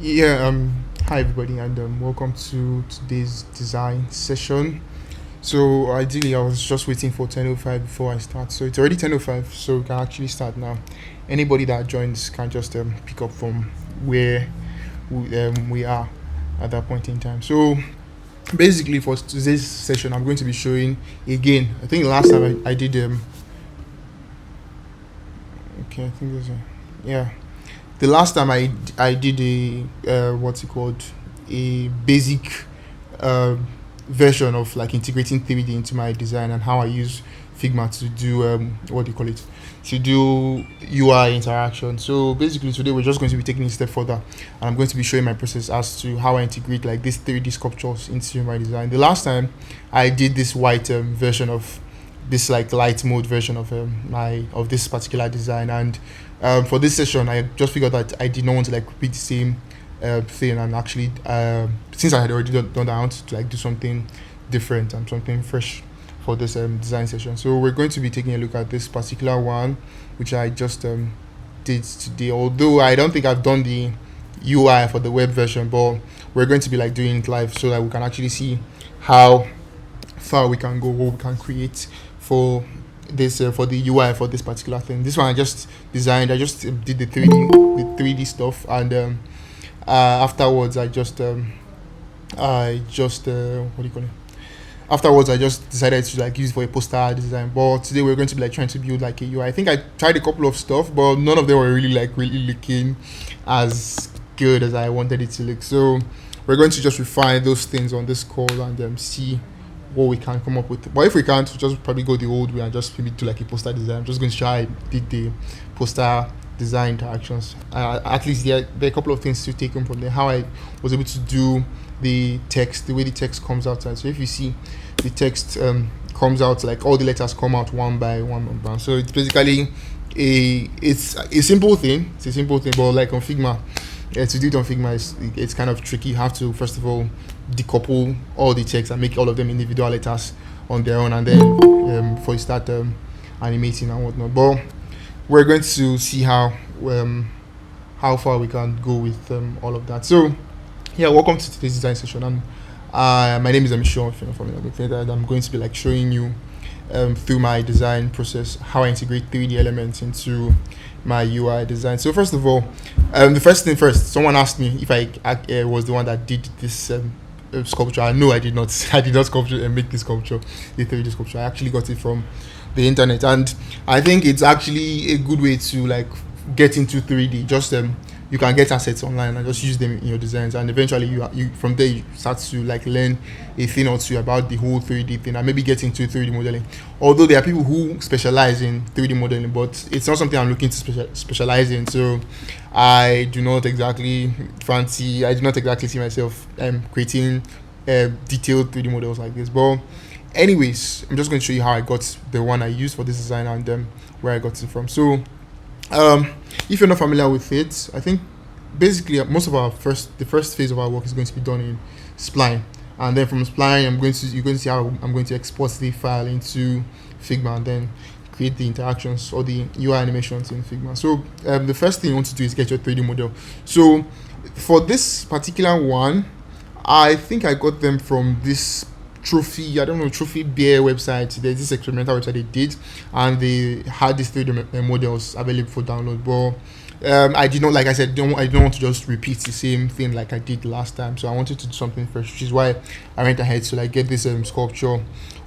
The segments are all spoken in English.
Yeah, hi everybody, and welcome to today's design session. So ideally, I was just waiting for 10:05 before I start. So it's already 10:05, so we can actually start now. Anybody that joins can just pick up from where we are at that point in time. So basically, for today's session, I'm going to be showing again. I think last time I did okay, I think there's a yeah. The last time I did a what's it called, a basic uh, version of like integrating 3D into my design and how I use Figma to do what do you call it, to do UI interaction. So basically today we're just going to be taking it a step further, and I'm going to be showing my process as to how I integrate like these 3D sculptures into my design. The last time I did this white version of this like light mode version of my of this particular design, and for this session I just figured that I did not want to like repeat the same thing, and actually since I had already done that, I wanted to like do something different and something fresh for this design session. So we're going to be taking a look at this particular one, which I just did today, although I don't think I've done the UI for the web version, but we're going to be like doing it live so that we can actually see how far we can go, what we can create for this for the UI for this particular thing. This one I just designed. I just did the 3D stuff, and afterwards I just what do you call it? Afterwards, I just decided to like use it for a poster design. But today we're going to be like trying to build like a UI. I think I tried a couple of stuff, but none of them were really looking as good as I wanted it to look. So we're going to just refine those things on this call and see what we can come up with. But if we can't, we'll just probably go the old way and just maybe do like a poster design. I'm just going to try did the poster design interactions. At least there are a couple of things to take home from there. How I was able to do the text, the way the text comes outside. So if you see, the text comes out like all the letters come out one by one. So it's basically it's a simple thing. It's a simple thing, but like on Figma, to do it on Figma, it's kind of tricky. You have to first of all decouple all the text and make all of them individual letters on their own, and then before you start animating and whatnot. But we're going to see how far we can go with all of that. So yeah, welcome to today's design session. And my name is Amisho. If you're not familiar with it, and I'm going to be like showing you through my design process how I integrate 3D elements into my UI design. So first of all, the first thing first, someone asked me if I was the one that did this sculpture. No, I did not. I did not sculpture and make this sculpture, the 3D sculpture. I actually got it from the internet, and I think it's actually a good way to like get into 3D. Just you can get assets online and just use them in your designs, and eventually you from there you start to like learn a thing or two about the whole 3D thing and maybe get into 3D modeling. Although there are people who specialize in 3D modeling, but it's not something I'm looking to specialize in. So I do not exactly fancy. I do not exactly see myself creating detailed 3D models like this. But anyways, I'm just going to show you how I got the one I used for this design, and where I got it from. So if you're not familiar with it, I think basically most of the first phase of our work is going to be done in Spline, and then from Spline you're going to see how I'm going to export the file into Figma and then create the interactions or the UI animations in Figma. So the first thing you want to do is get your 3D model. So for this particular one, I think I got them from this trophy bear website. There's this experimental website they did, and they had these 3D models available for download. But I did not, like I said, I don't want to just repeat the same thing like I did last time. So I wanted to do something fresh, which is why I went ahead to like get this sculpture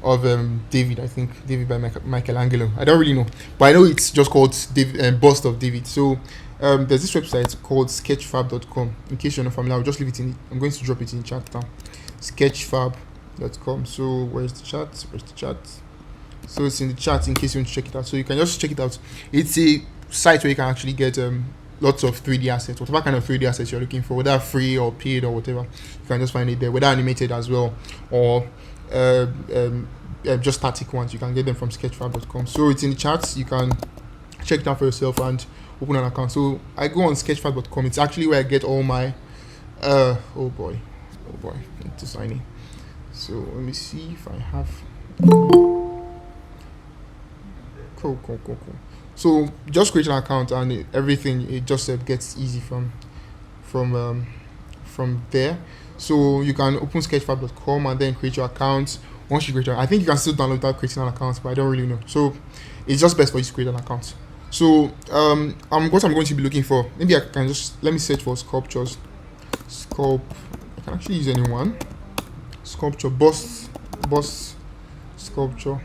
of David. I think David by Michelangelo. I don't really know, but I know it's just called David, bust of David. So there's this website called sketchfab.com. In case you're not familiar, I'll just leave it in. I'm going to drop it in the chat now. Sketchfab.com. So where's the chat? So it's in the chat in case you want to check it out. So you can just check it out. It's a site where you can actually get lots of 3D assets, whatever kind of 3D assets you're looking for, whether free or paid or whatever. You can just find it there, whether animated as well or just static ones. You can get them from sketchfab.com. So it's in the chat. You can check it out for yourself and open an account. So I go on sketchfab.com. It's actually where I get all my oh boy, I need to sign in. So let me see if I have cool. So just create an account and everything, it just gets easy from from there. So you can open sketchfab.com and then create your account. Once you create your, I think you can still download without creating an account, but I don't really know. So it's just best for you to create an account. So what I'm going to be looking for, maybe I can just let me search for sculptures. I can actually use anyone. Sculpture, bust sculpture,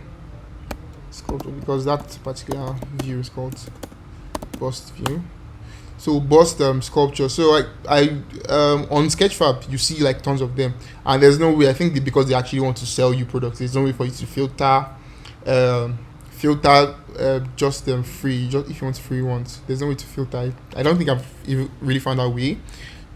because that particular view is called bust view. So bust sculpture. So I on Sketchfab you see like tons of them, and there's no way, I think because they actually want to sell you products, there's no way for you to filter just free, just if you want free ones. There's no way to filter it. I don't think I've even really found that way.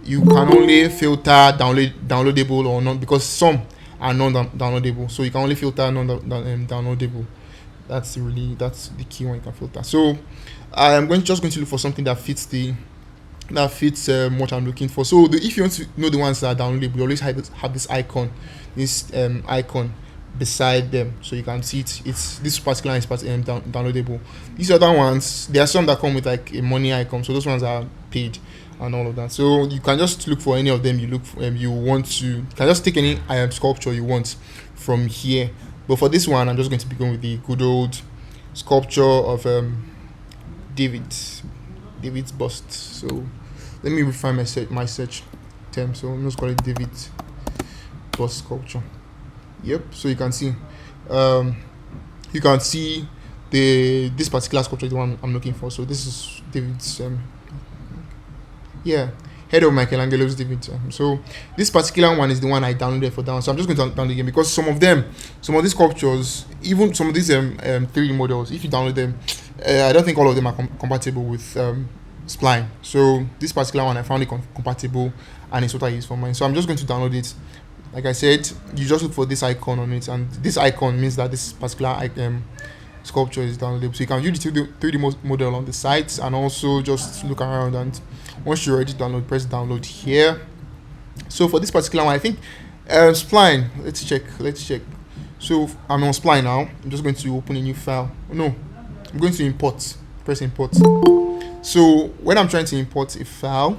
You can only filter downloadable or not, because some are non-downloadable, so you can only filter non-downloadable. That's the key one you can filter. So I am just going to look for something that fits what I'm looking for. So if you want to know the ones that are downloadable, you always have this icon beside them, so you can see it's this particular is downloadable. These other ones, there are some that come with like a money icon, so those ones are paid and all of that. So you can just look for any of them you want to. You can just take any sculpture you want from here. But for this one, I'm just going to be going with the good old sculpture of David's bust. So let me refine my search term. So I'm just call it David bust sculpture. Yep. So you can see this particular sculpture is the one I'm looking for. So this is David's head of Michelangelo's David. So this particular one is the one I downloaded for that one. So I'm just going to download again, because some of these sculptures, even some of these 3D models, if you download them, I don't think all of them are compatible with Spline. So this particular one I found it compatible, and it's what I use for mine. So I'm just going to download it. Like I said, you just look for this icon on it, and this icon means that this particular sculpture is downloadable. So you can view the 3D model on the site, and also just look around, and once you're ready to download, press download here. So for this particular one, I think Spline, let's check. So I'm on Spline now. I'm just going to open a new file. No, I'm going to press import. So when I'm trying to import a file,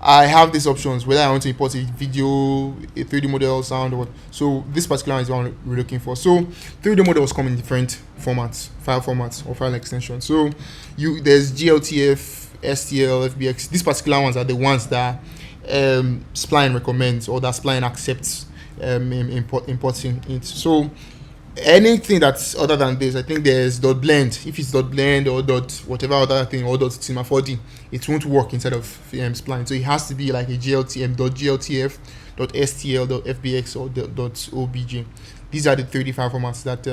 I have these options, whether I want to import a video, a 3D model, sound, or what. So this particular one is what we're looking for. So 3D models come in different formats, file formats or file extensions. So there's GLTF, STL, FBX. These particular ones are the ones that Spline recommends, or that Spline accepts importing it. So anything that's other than this, I think there's .blend. If it's .blend or whatever other thing, or .cinema 4D, it won't work inside of Spline. So it has to be like a .gltf, .stl, .fbx, or .obj. These are the 3D file formats that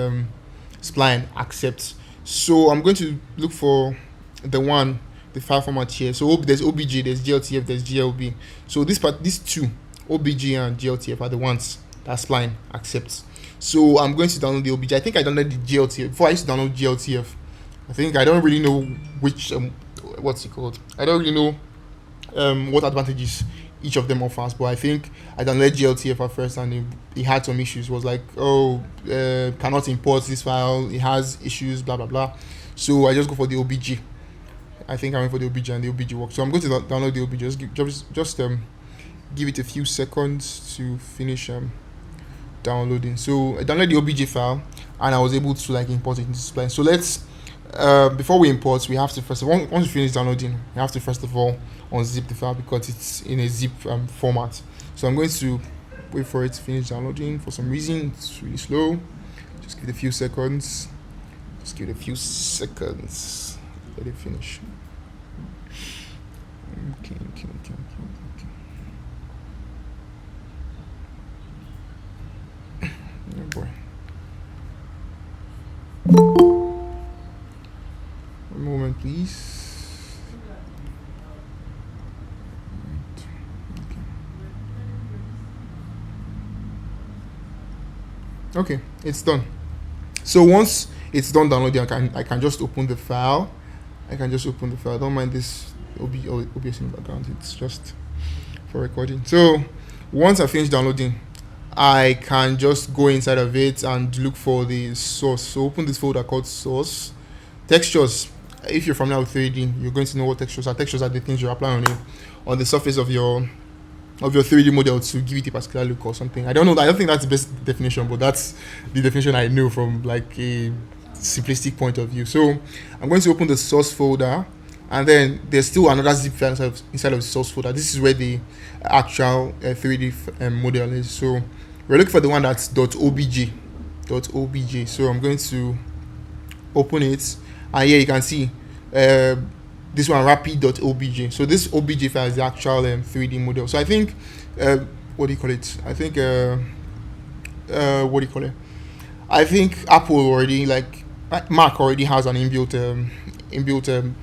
Spline accepts. So I'm going to look for the file format here. So there's obj, there's gltf, there's glb. So these two, obj and gltf, are the ones that Spline accepts. So I'm going to download the OBJ. I think I downloaded the GLTF. Before I used to download GLTF, I don't really know which what's it called. I don't really know what advantages each of them offers. But I think I downloaded GLTF at first, and it had some issues. It was like, cannot import this file. It has issues, blah blah blah. So I just go for the OBJ. I think I went for the OBJ, and the OBJ works. So I'm going to download the OBJ. Just give it a few seconds to finish downloading. So I downloaded the OBJ file, and I was able to import it into Spline. So let's before we import, we have to once we finish downloading, we have to first of all unzip the file, because it's in a zip format. So I'm going to wait for it to finish downloading. For some reason it's really slow. Just give it a few seconds. Let it finish. Okay. Oh boy. One moment, please. Okay, it's done. So once it's done downloading, I can just open the file. I don't mind this OBS in the background. It's just for recording. So once I finish downloading, I can just go inside of it and look for the source. So open this folder called source textures. if you're familiar with 3D, you're going to know what textures are. Textures are the things you apply on the surface of your 3D model to give it a particular look or something. I don't know. I don't think that's the best definition, but that's the definition I know from like a simplistic point of view. So I'm going to open the source folder, and then there's still another zip file inside of the source folder. This is where the actual 3D model is. So we're looking for the one that's .obj. So I'm going to open it, and here you can see this one, rapid.obj. So this obj file is the actual 3D model. So I think what do you call it? I think what do you call it? I think Apple already, like Mac already has an inbuilt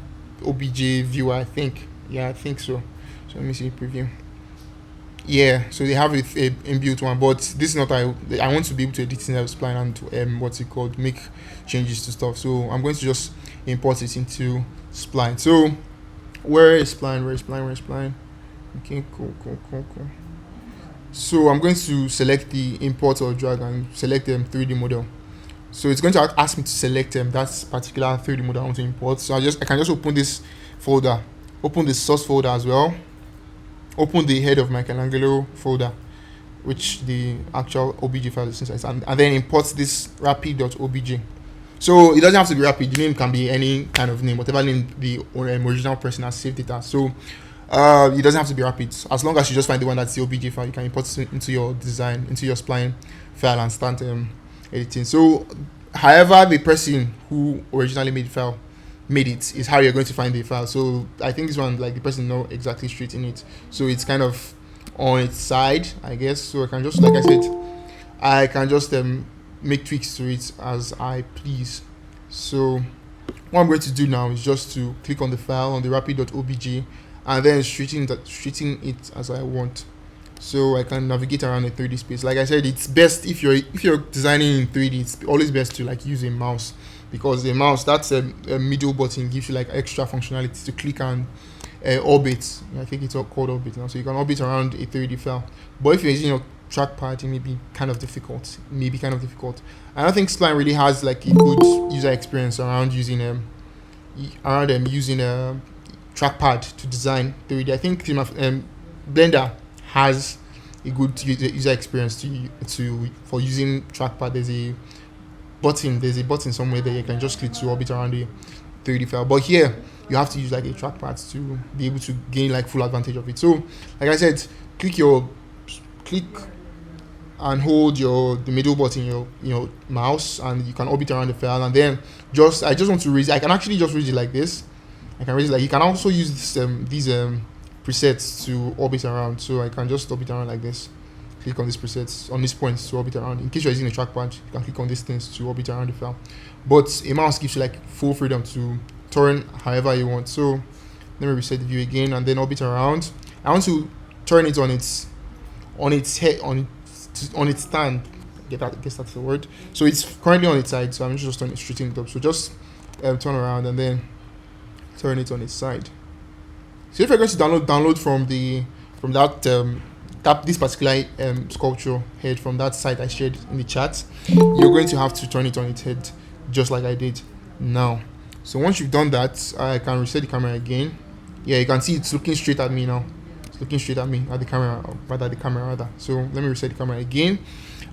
obj viewer. I think, yeah, I think so. So let me see preview. Yeah, so they have a inbuilt one, but this is not. I want to be able to edit in Spline and what's it called, make changes to stuff. So I'm going to just import it into Spline. So where is Spline? Okay, cool. So I'm going to select the import or drag and select 3D model. So it's going to ask me to select that particular 3D model I want to import. So I can just open this folder, open the source folder as well, open the head of Michelangelo folder, which the actual obj file is inside, and then import this rapid.obj. So it doesn't have to be rapid. The name can be any kind of name, whatever name the original person has saved it as. So it doesn't have to be rapid. As long as you just find the one that's the obj file, you can import it into your design, into your Spline file, and start editing. So however the person who originally made it is how you're going to find the file. So I think this one, like, the person know exactly straight in it, so it's kind of on its side, I guess. So I can just, like I said, I can just make tweaks to it as I please. So what I'm going to do now is just to click on the file on the rapid.obj and then straighten it as I want, so I can navigate around a 3D space. Like I said, it's best if you're designing in 3D, it's always best to like use a mouse, because the mouse, that's a middle button, gives you like extra functionality to click and orbit. I think it's all called orbit now, so you can orbit around a 3D file. But if you're using your trackpad, it may be kind of difficult. I don't think Spline really has like a good user experience around using using a trackpad to design 3D. I think Blender has a good user experience for using trackpad. There's a button somewhere that you can just click to orbit around the 3D file. But here you have to use like a trackpad to be able to gain like full advantage of it. So like I said, click and hold the middle button, your mouse, and you can orbit around the file. And then I just want to raise it. I can actually just raise it like this. I can raise it like, you can also use these presets to orbit around. So I can just orbit around like this. Click on these presets on these points to orbit around. In case you're using a trackpad, you can click on these things to orbit around the file. But a mouse gives you like full freedom to turn however you want. So let me reset the view again and then orbit around. I want to turn it on its head, on its stand. I guess that's the word. So it's currently on its side, so I'm just straightening it up. So just turn around and then turn it on its side. So if you're going to download from this particular sculpture head from that site I shared in the chat, you're going to have to turn it on its head, just like I did now. So once you've done that, I can reset the camera again. Yeah, you can see it's looking straight at me now. It's looking straight at me, at the camera rather. So let me reset the camera again.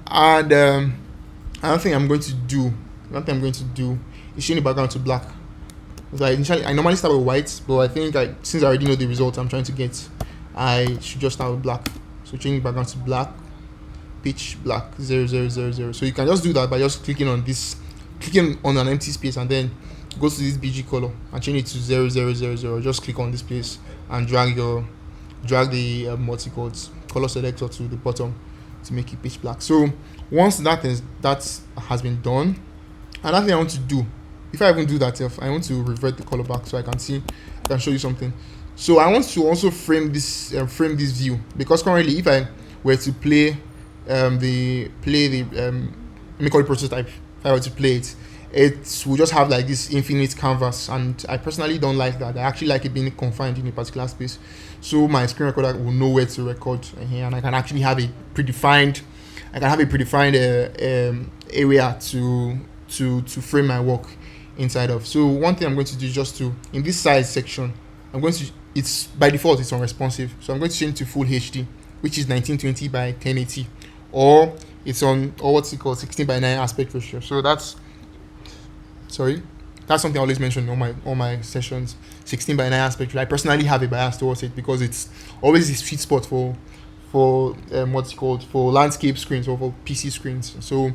And another thing I'm going to do is change the background to black. So I normally start with white, but I think since I already know the result I'm trying to get, I should just start with black. So change the background to black, pitch black 0000. So you can just do that by just clicking on an empty space and then go to this BG color and change it to 0000. Just click on this place and drag the what's it called, color selector to the bottom to make it pitch black. So once that has been done, another thing I want to do, if I even do that, I want to revert the color back so I can show you something. So I want to also frame this view, because currently if I were to play the let me call it prototype, if I were to play it, it will just have like this infinite canvas, and I personally don't like that. I actually like it being confined in a particular space, so my screen recorder will know where to record here, and I can actually have a predefined area to frame my work inside of. So one thing I'm going to do is just to, in this size section, I'm going to, it's by default it's unresponsive, so I'm going to change to full HD, which is 1920 by 1080, or it's on, or what's it called, 16 by 9 aspect ratio. So that's, sorry, that's something I always mention on my sessions. 16 by 9 aspect ratio. I personally have a bias towards it because it's always the sweet spot for what's it called, for landscape screens or for PC screens. So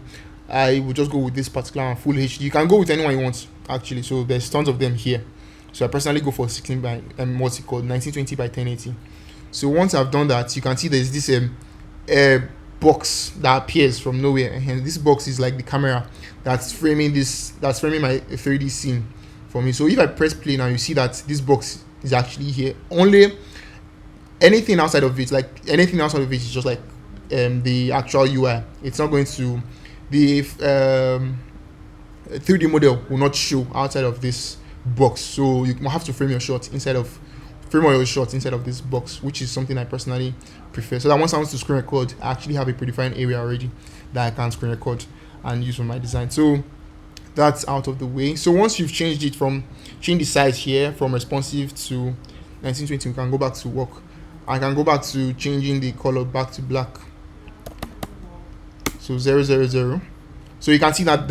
I would just go with this particular one, full HD. You can go with anyone you want actually. So there's tons of them here. So I personally go for 16 by what's it called, 1920 by 1080. So once I've done that, you can see there's this box that appears from nowhere, and this box is like the camera that's framing my 3D scene for me. So if I press play now, you see that this box is actually here. Only anything outside of it, is just like the actual UI. It's not going to, the 3D model will not show outside of this box. So you have to frame your shots inside of this box, which is something I personally prefer. So that once I want to screen record, I actually have a predefined area already that I can screen record and use for my design. So that's out of the way. So once you've changed the size here from responsive to 1920, we can go back to work. I can go back to changing the color back to black. So 000. So you can see that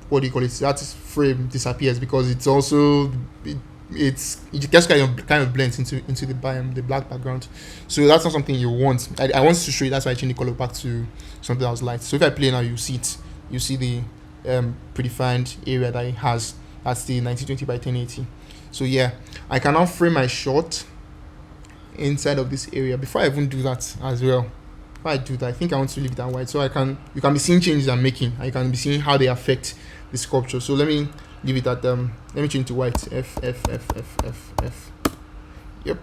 what do you call it? That frame disappears because it's also it just kind of blends into the black background. So that's not something you want. I want to show you. That's why I changed the color back to something that was light. So if I play now, you see it. You see the predefined area that it has. That's the 1920 by 1080. So yeah, I can now frame my shot inside of this area. Before I even do that as well, before I do that, I think I want to leave it at white so you can be seeing changes I'm making, and you can be seeing how they affect the sculpture. So let me leave it at let me change to white. F. Yep.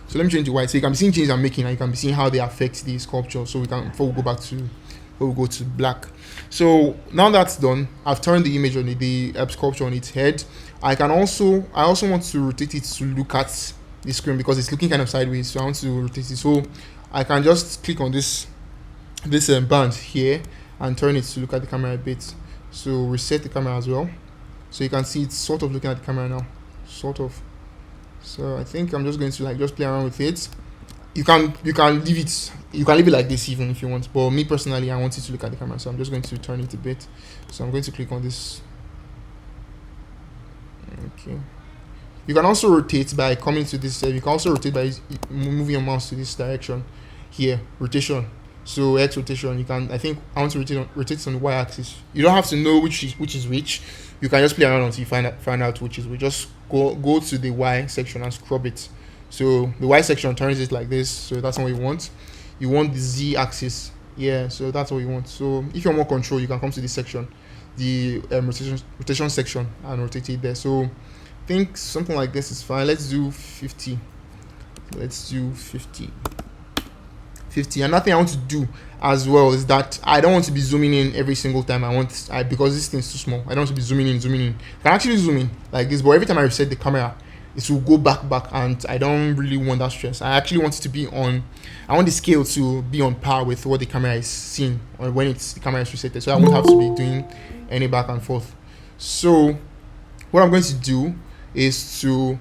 So let me change to white so you can be seeing changes I'm making, and you can be seeing how they affect the sculpture. So before we go to black. So now that's done, I've turned the image on the sculpture on its head. I also want to rotate it to look at the screen because it's looking kind of sideways. So I want to rotate it. So I can just click on this band here and turn it to look at the camera a bit. So reset the camera as well. So you can see it's sort of looking at the camera now, sort of. So I think I'm just going to just play around with it. You can leave it like this even if you want, but me personally, I want it to look at the camera, so I'm just going to turn it a bit. So I'm going to click on this. Okay. You can also rotate by coming to this. You can also rotate by moving your mouse to this direction here, rotation. So X rotation. You can. I want to rotate on the Y-axis. You don't have to know which is which. You can just play around until you find out which is. We just go to the Y section and scrub it. So the Y section turns it like this. So that's what you want. You want the Z axis. Yeah. So that's what you want. So if you want more control, you can come to this section, the rotation section, and rotate it there. So I think something like this is fine. Let's do 50. Let's do 50. Another thing I want to do as well is that I don't want to be zooming in every single time because this thing is too small. I don't want to be zooming in. I can actually zoom in like this, but every time I reset the camera, it will go back, and I don't really want that stress. I actually want it to be on. I want the scale to be on par with what the camera is seeing, or when the camera is resetted, so I won't have to be doing any back and forth. So what I'm going to do is to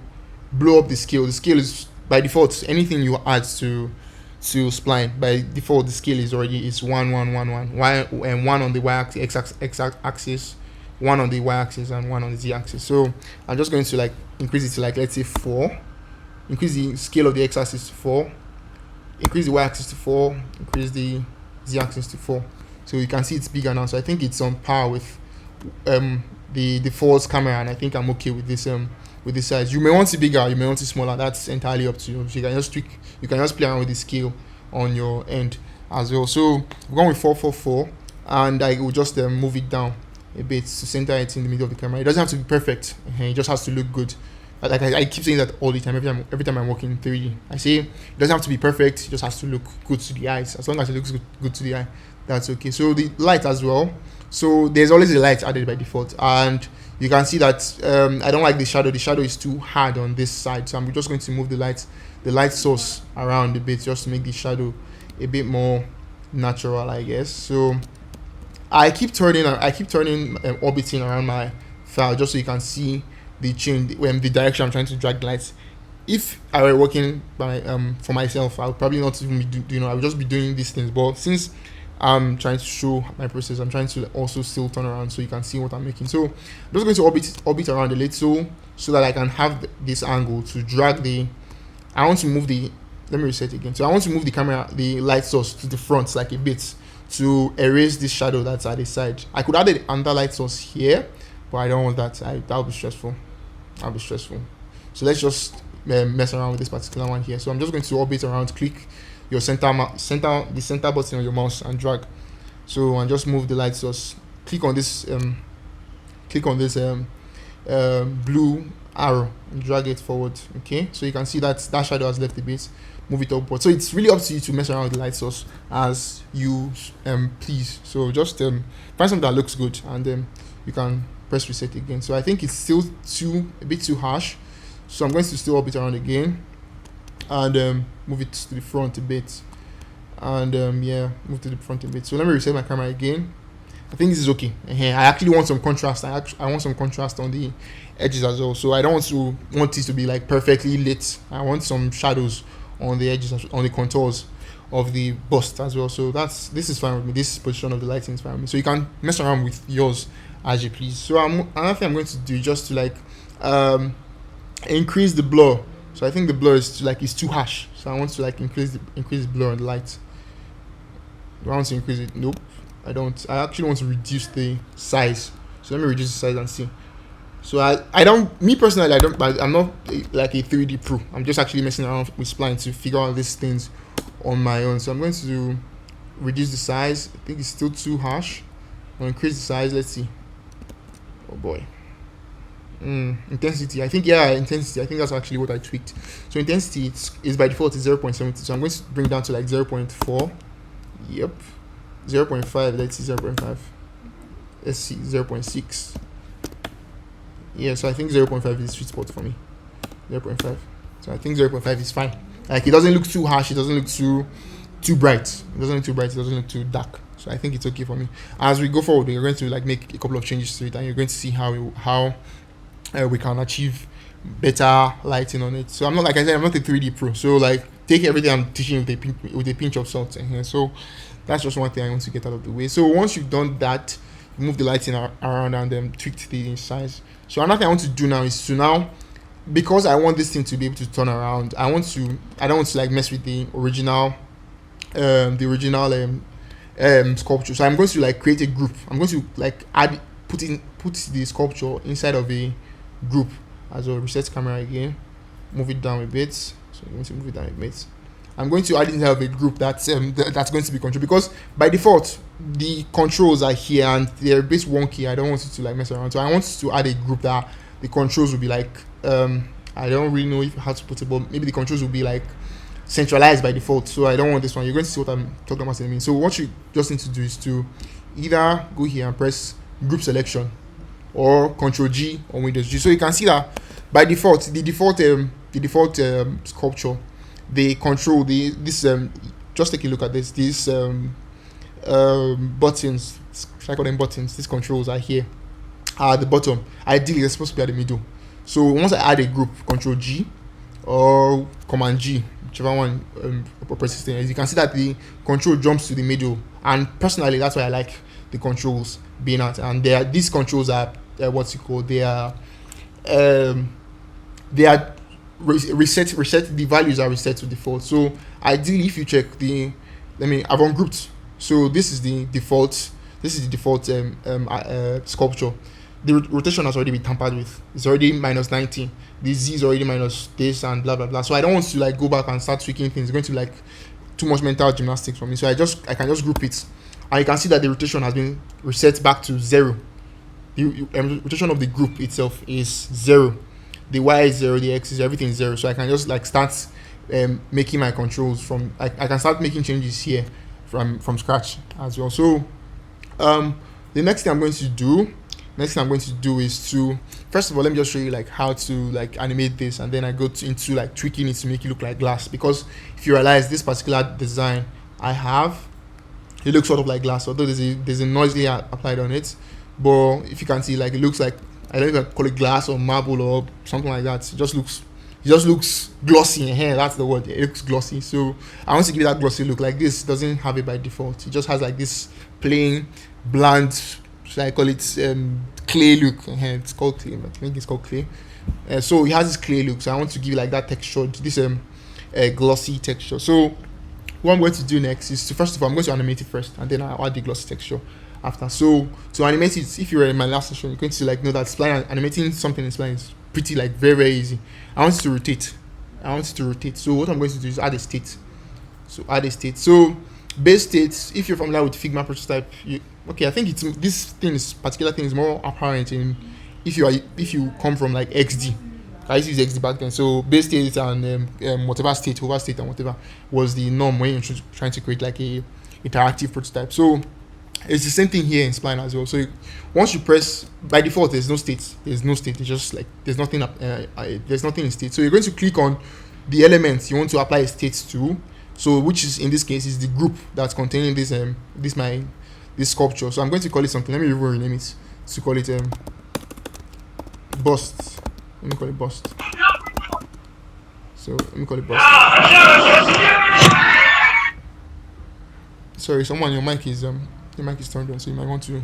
blow up the scale. The scale is by default anything you add to Spline. By default, the scale is 1 1 1 1. And 1 on the x axis, 1 on the y axis, and 1 on the z axis. So I'm just going to increase it to let's say 4. Increase the scale of the x axis to 4. Increase the y axis to 4. Increase the z axis to 4. So you can see it's bigger now. So I think it's on par with the default camera, and I think I'm okay with this size. You may want it bigger, you may want it smaller. That's entirely up to you. So you can just tweak. You can just play around with the scale on your end as well. So we're going with 444, and I will just move it down a bit to center it in the middle of the camera. It doesn't have to be perfect. It just has to look good. I keep saying that all the time. Every time I'm working in 3D, I say it doesn't have to be perfect. It just has to look good to the eyes. As long as it looks good to the eye, that's okay. So the light as well. So there's always a light added by default, and you can see that I don't like the shadow. The shadow is too hard on this side, so I'm just going to move the light source around a bit just to make the shadow a bit more natural, I guess. So I keep turning orbiting around my file just so you can see the change when the direction I'm trying to drag the lights. If I were working by for myself, I would probably not even be I would just be doing these things. But since I'm trying to show my process, I'm trying to also still turn around so you can see what I'm making. So I'm just going to orbit around a little so that I can have this angle to drag the. I want to move the. Let me reset again. So I want to move the light source to the front like a bit to erase this shadow that's at the side. I could add another light source here, but I don't want that. That would be stressful. That'll be stressful. So let's just mess around with this particular one here. So I'm just going to orbit around, click your the center button on your mouse and drag. So and just move the light source. Click on this blue arrow and drag it forward. Okay, so you can see that shadow has left a bit. Move it upward. So it's really up to you to mess around with the light source as you please. So just find something that looks good and you can press reset again. So I think it's still a bit too harsh. So I'm going to still orbit around again and move it to the front a bit. And move to the front a bit. So let me reset my camera again. I think this is okay. I actually want some contrast. I want some contrast on the edges as well. So I don't want it to be like perfectly lit. I want some shadows on the edges, on the contours of the bust as well. So this is fine with me. This position of the lighting is fine with me. So you can mess around with yours as you please. So another thing I'm going to do just to like increase the blur. So I think the blur is too harsh. So I want to like increase the blur on the light. Do I want to increase it? Nope, I don't. I actually want to reduce the size. So let me reduce the size and see. So I don't, me personally, I'm not like a 3D pro. I'm just actually messing around with Spline to figure out these things on my own. So I'm going to reduce the size. I think it's still too harsh. I'll increase the size. Let's see. Oh boy. Intensity. I think intensity. I think that's actually what I tweaked. So intensity is by default is 0.70. So I'm going to bring down to like 0.4. Yep. 0.5. Let's see 0.5. Let's see 0.6. Yeah, so I think 0.5 is the sweet spot for me. 0.5. So I think 0.5 is fine. Like it doesn't look too harsh. It doesn't look too bright. It doesn't look too bright. It doesn't look too dark. So I think it's okay for me. As we go forward, we're going to like make a couple of changes to it, and you're going to see how we can achieve better lighting on it. So I'm not, like I said, I'm not a 3D pro. So like take everything I'm teaching with a pinch of salt in here. So that's just one thing I want to get out of the way. So once you've done that, move the lighting around and then tweak the size. So another thing I want to do now is to now, because I want this thing to be able to turn around, I don't want to like mess with the original sculpture. So I'm going to like create a group. I'm going to like put the sculpture inside of a group as well. Reset camera again, move it down a bit. So I'm going to move it down a bit. I'm going to add inside of a group that's going to be controlled, because by default the controls are here and they're a bit wonky. I don't want it to like mess around. So I want to add a group that the controls will be like I don't really know how to put it, but maybe the controls will be like centralized by default. So I don't want this one. You're going to see what I'm talking about in a minute. So what you just need to do is to either go here and press group selection or Control G on Windows G. So you can see that by default the default sculpture, they control this just take a look at this. These buttons, should I call them buttons? These controls are here at the bottom. Ideally they're supposed to be at the middle. So once I add a group, Control G or Command G, whichever one operating system is, you can see that the control jumps to the middle. And personally, that's why I like the controls being at. And these controls are what's it called? They are reset. The values are reset to default. So ideally, if you check I've ungrouped. So this is the default. Sculpture. The rotation has already been tampered with. It's already -90. The Z is already minus this and blah blah blah. So I don't want to like go back and start tweaking things. It's going to be like too much mental gymnastics for me. So I can just group it, and you can see that the rotation has been reset back to 0. The rotation of the group itself is 0. The Y is 0. The X is everything is 0. So I can just like start making my controls from. I can start making changes here from scratch as well. So the next thing I'm going to do is to, first of all, let me just show you like how to like animate this, and then I go into like tweaking it to make it look like glass. Because if you realize this particular design I have, It looks sort of like glass, although there's a noise layer applied on it. But if you can see, like, it looks like, I don't even call it glass or marble or something like that. It just looks glossy. That's the word. It looks glossy. So I want to give it that glossy look. Like, this doesn't have it by default. It just has like this plain, bland, should I call it clay look. It's called clay. I think it's called clay. So it has this clay look. So I want to give it like that texture, this glossy texture. So what I'm going to do next is to, first of all, I'm going to animate it first, and then I'll add the glossy texture after. So to animate it, if you were in my last session, you're going to like know that Spline, animating something in Spline is pretty like very, very easy. I want it to rotate. So what I'm going to do is add a state. So base state, if you're familiar with Figma prototype, I think this particular thing is more apparent in if you come from like XD. I used to use XD back then. So base state and whatever state, over state and whatever was the norm when you're trying to create like a interactive prototype. So it's the same thing here in Spline as well. So once you press, by default, there's no state. It's just like there's nothing in state. So you're going to click on the elements you want to apply a state to. So which is, in this case, is the group that's containing this sculpture. So I'm going to call it something. Let me rename it to call it bust. Let me call it bust. So let me call it bust. Sorry, someone, your mic is turned on, so you might want to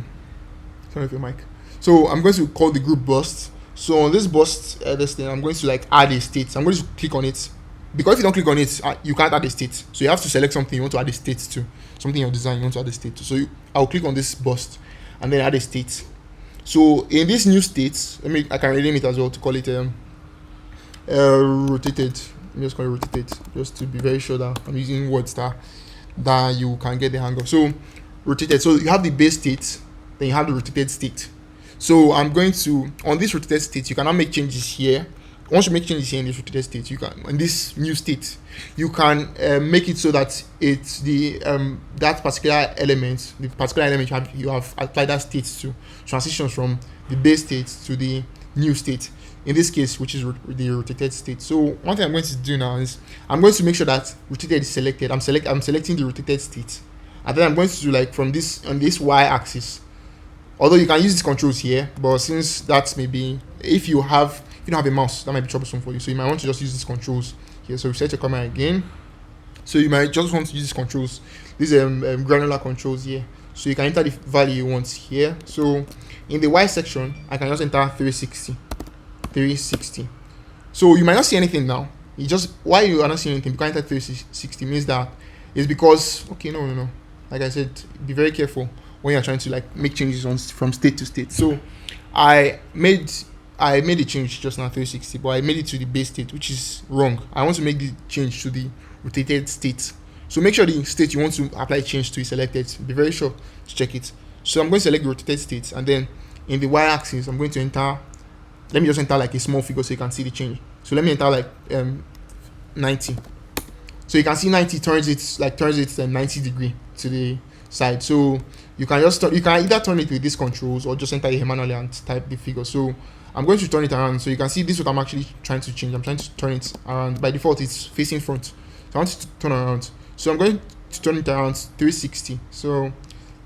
turn off your mic. So I'm going to call the group bust. So on this bust, this thing, I'm going to like add a state. I'm going to click on it, because if you don't click on it, you can't add a state. So you have to select something you want to add a state to, something in your design you want to add a state to. So I'll click on this bust and then add a state. So in this new state, I can rename it as well to call it rotated. Let me just call it rotated, just to be very sure that I'm using words that you can get the hang of. So rotated. So you have the base state, then you have the rotated state. So I'm going to, on this rotated state, you cannot make changes here. Once you make changes here in this rotated state, you can, in this new state, you can make it so that it's the that particular element, you have applied that state to, transitions from the base state to the new state. In this case, which is the rotated state. So one thing I'm going to do now is I'm going to make sure that rotated is selected. I'm selecting the rotated state, and then I'm going to do like from this on this y-axis. Although you can use these controls here, but since that's maybe if you don't have a mouse, that might be troublesome for you. So you might want to just use these controls here. So reset your camera again. So you might just want to use these controls, these granular controls here. So you can enter the value you want here. So in the Y section, I can just enter 360. So you might not see anything now. Why you are not seeing anything, you can't enter 360 means that is because no. Like I said, be very careful when you're trying to like make changes from state to state. So I made a change just now 360, but I made it to the base state, which is wrong. I want to make the change to the rotated state. So make sure the state you want to apply change to is selected. Be very sure to check it. So I'm going to select the rotated state, and then in the y-axis, I'm going to enter. Let me just enter like a small figure so you can see the change. So let me enter like 90. So you can see 90 turns it 90 degree to the side. So you can either turn it with these controls or just enter it manually and type the figure. So I'm going to turn it around. So you can see this is what I'm actually trying to change. I'm trying to turn it around. By default, it's facing front. So I want it to turn around. So I'm going to turn it around 360. So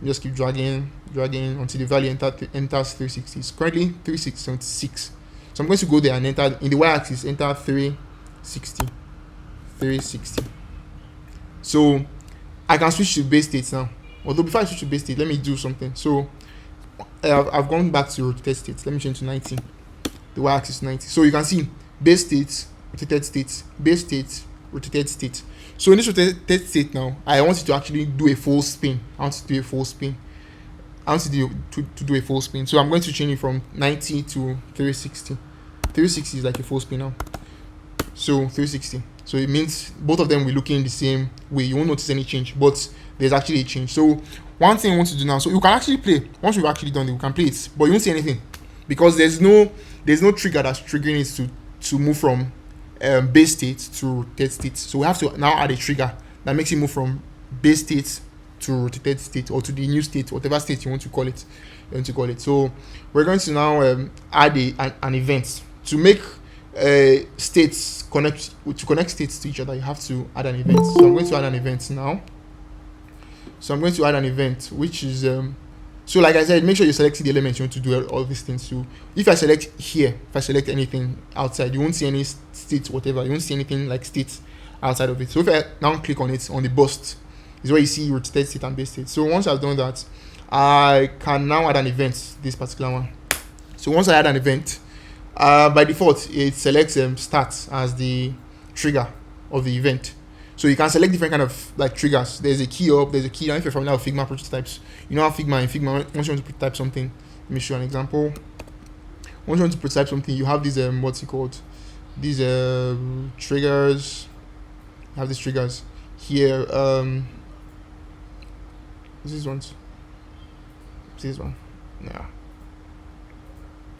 just keep dragging until the value enters 360. It's currently 376. So I'm going to go there and enter in the y-axis, enter 360. So I can switch to base state now. Although before I switch to base state, let me do something. So I've gone back to rotated state. Let me change to 90. The y-axis 90. So you can see base state, rotated state, base state, rotated state. So in this rotated state now, I want it to actually do a full spin. I want to do a full spin. So I'm going to change it from 90 to 360. 360 is like a full spin now. So 360. So it means both of them will look in the same way. You won't notice any change, but there's actually a change. So one thing I want to do now, so you can actually play. Once we've actually done it, we can play it, but you won't see anything because there's no trigger that's triggering it to move from base state to rotated state. So we have to now add a trigger that makes it move from base state to rotated state or to the new state, whatever state you want to call it. So we're going to now add an event to make states connect states to each other. You have to add an event. So I'm going to add an event now. So I'm going to add an event, which is so like I said, make sure you select the elements you want to do all these things. So if I select here, if I select anything outside, you won't see any state, whatever. You won't see anything like state outside of it. So if I now click on it, on the bust, is where you see rotated state and base state. So once I've done that, I can now add an event, this particular one. So once I add an event, by default, it selects start as the trigger of the event. So you can select different kind of like triggers. There's a key up, there's a key down. If you're familiar with Figma prototypes, you know how Figma, in Figma, once you want to prototype something, let me show you an example. Once you want to prototype something, you have these what's it called? These triggers. You have these triggers here. This one. Yeah.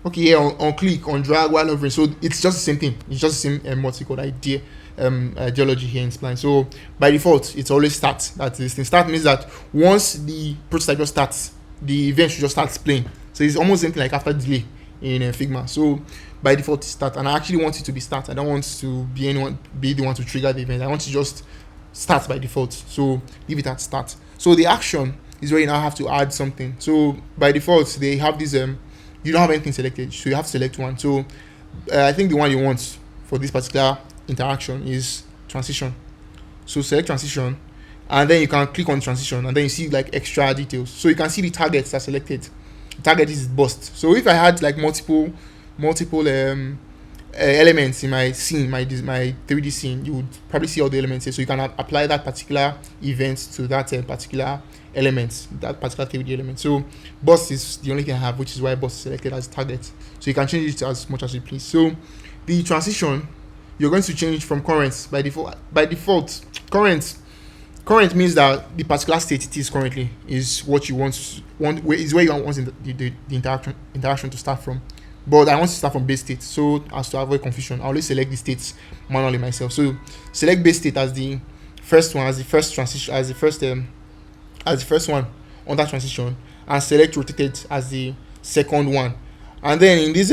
Okay, yeah, on click, on drag while hovering. So it's just the same thing. It's just the same what's it called idea, ideology here in Spline. So by default, it's always start. That's this thing. Start means that once the prototype just starts, the event should just start playing. So it's almost something like after delay in Figma. So by default, it's start, and I actually want it to be start. I don't want to be the one to trigger the event. I want to just start by default. So leave it at start. So the action is where you now have to add something. So by default, they have this you don't have anything selected, so you have to select one. So I think the one you want for this particular interaction is transition. So select transition, and then you can click on transition, and then you see like extra details. So you can see the targets are selected. The target is bust. So if I had like multiple elements in my scene, my 3D scene, you would probably see all the elements here. So you can apply that particular event to that particular element, that particular 3D element. So bust is the only thing I have, which is why bust is selected as target. So you can change it as much as you please. So the transition, you're going to change from current by default. Current means that the particular state it is currently is what you want is where you want the interaction to start from. But I want to start from base state, so as to avoid confusion, I always select the states manually myself. So select base state as the first one, as the first transition, as the first one on that transition, and select rotated as the second one. And then in this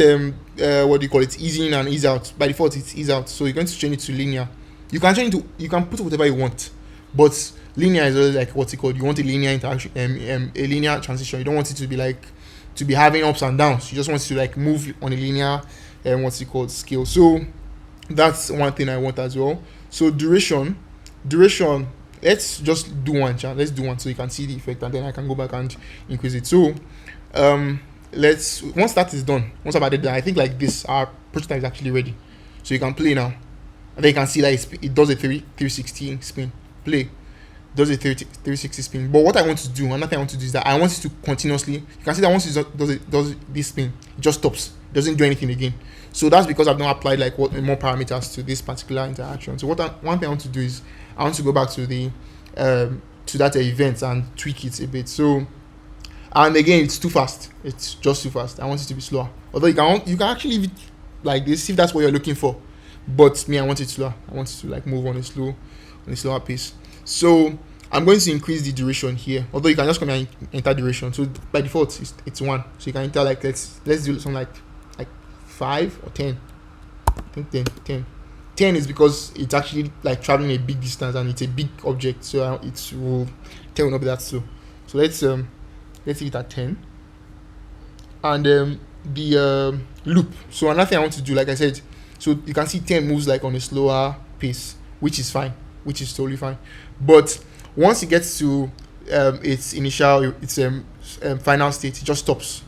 what do you call it, ease in and ease out, by default it's ease out. So you're going to change it to linear. You can put whatever you want, but linear is always like what's it called, you want a linear interaction, a linear transition. You don't want it to be having ups and downs. You just want it to like move on a linear what's it called, scale. So that's one thing I want as well. So duration, let's just do one, let's do one so you can see the effect, and then I can go back and increase it. So once that is done, once I've added that, I think like this, our prototype is actually ready. So you can play now, and then you can see that it does a 360 spin. Play, does a 360 spin. But what I want to do, another thing I want to do is that I want it to continuously, you can see that once it does this spin, it just stops, it doesn't do anything again. So that's because I've not applied like more parameters to this particular interaction. So one thing I want to do is I want to go back to the to that event and tweak it a bit. So, and again, it's too fast. It's just too fast. I want it to be slower. Although you can actually leave it like this if that's what you're looking for. But me, I want it slower. I want it to like move on a slower pace. So I'm going to increase the duration here. Although you can just come and enter duration. So by default, it's 1. So you can enter like let's do something like 5 or 10. I think 10. 10 is because it's actually like traveling a big distance and it's a big object, so it will 10 will not be that slow. So let's leave it at 10. And the loop. So another thing I want to do, like I said, so you can see 10 moves like on a slower pace, which is fine, which is totally fine. But once it gets to its final state, it just stops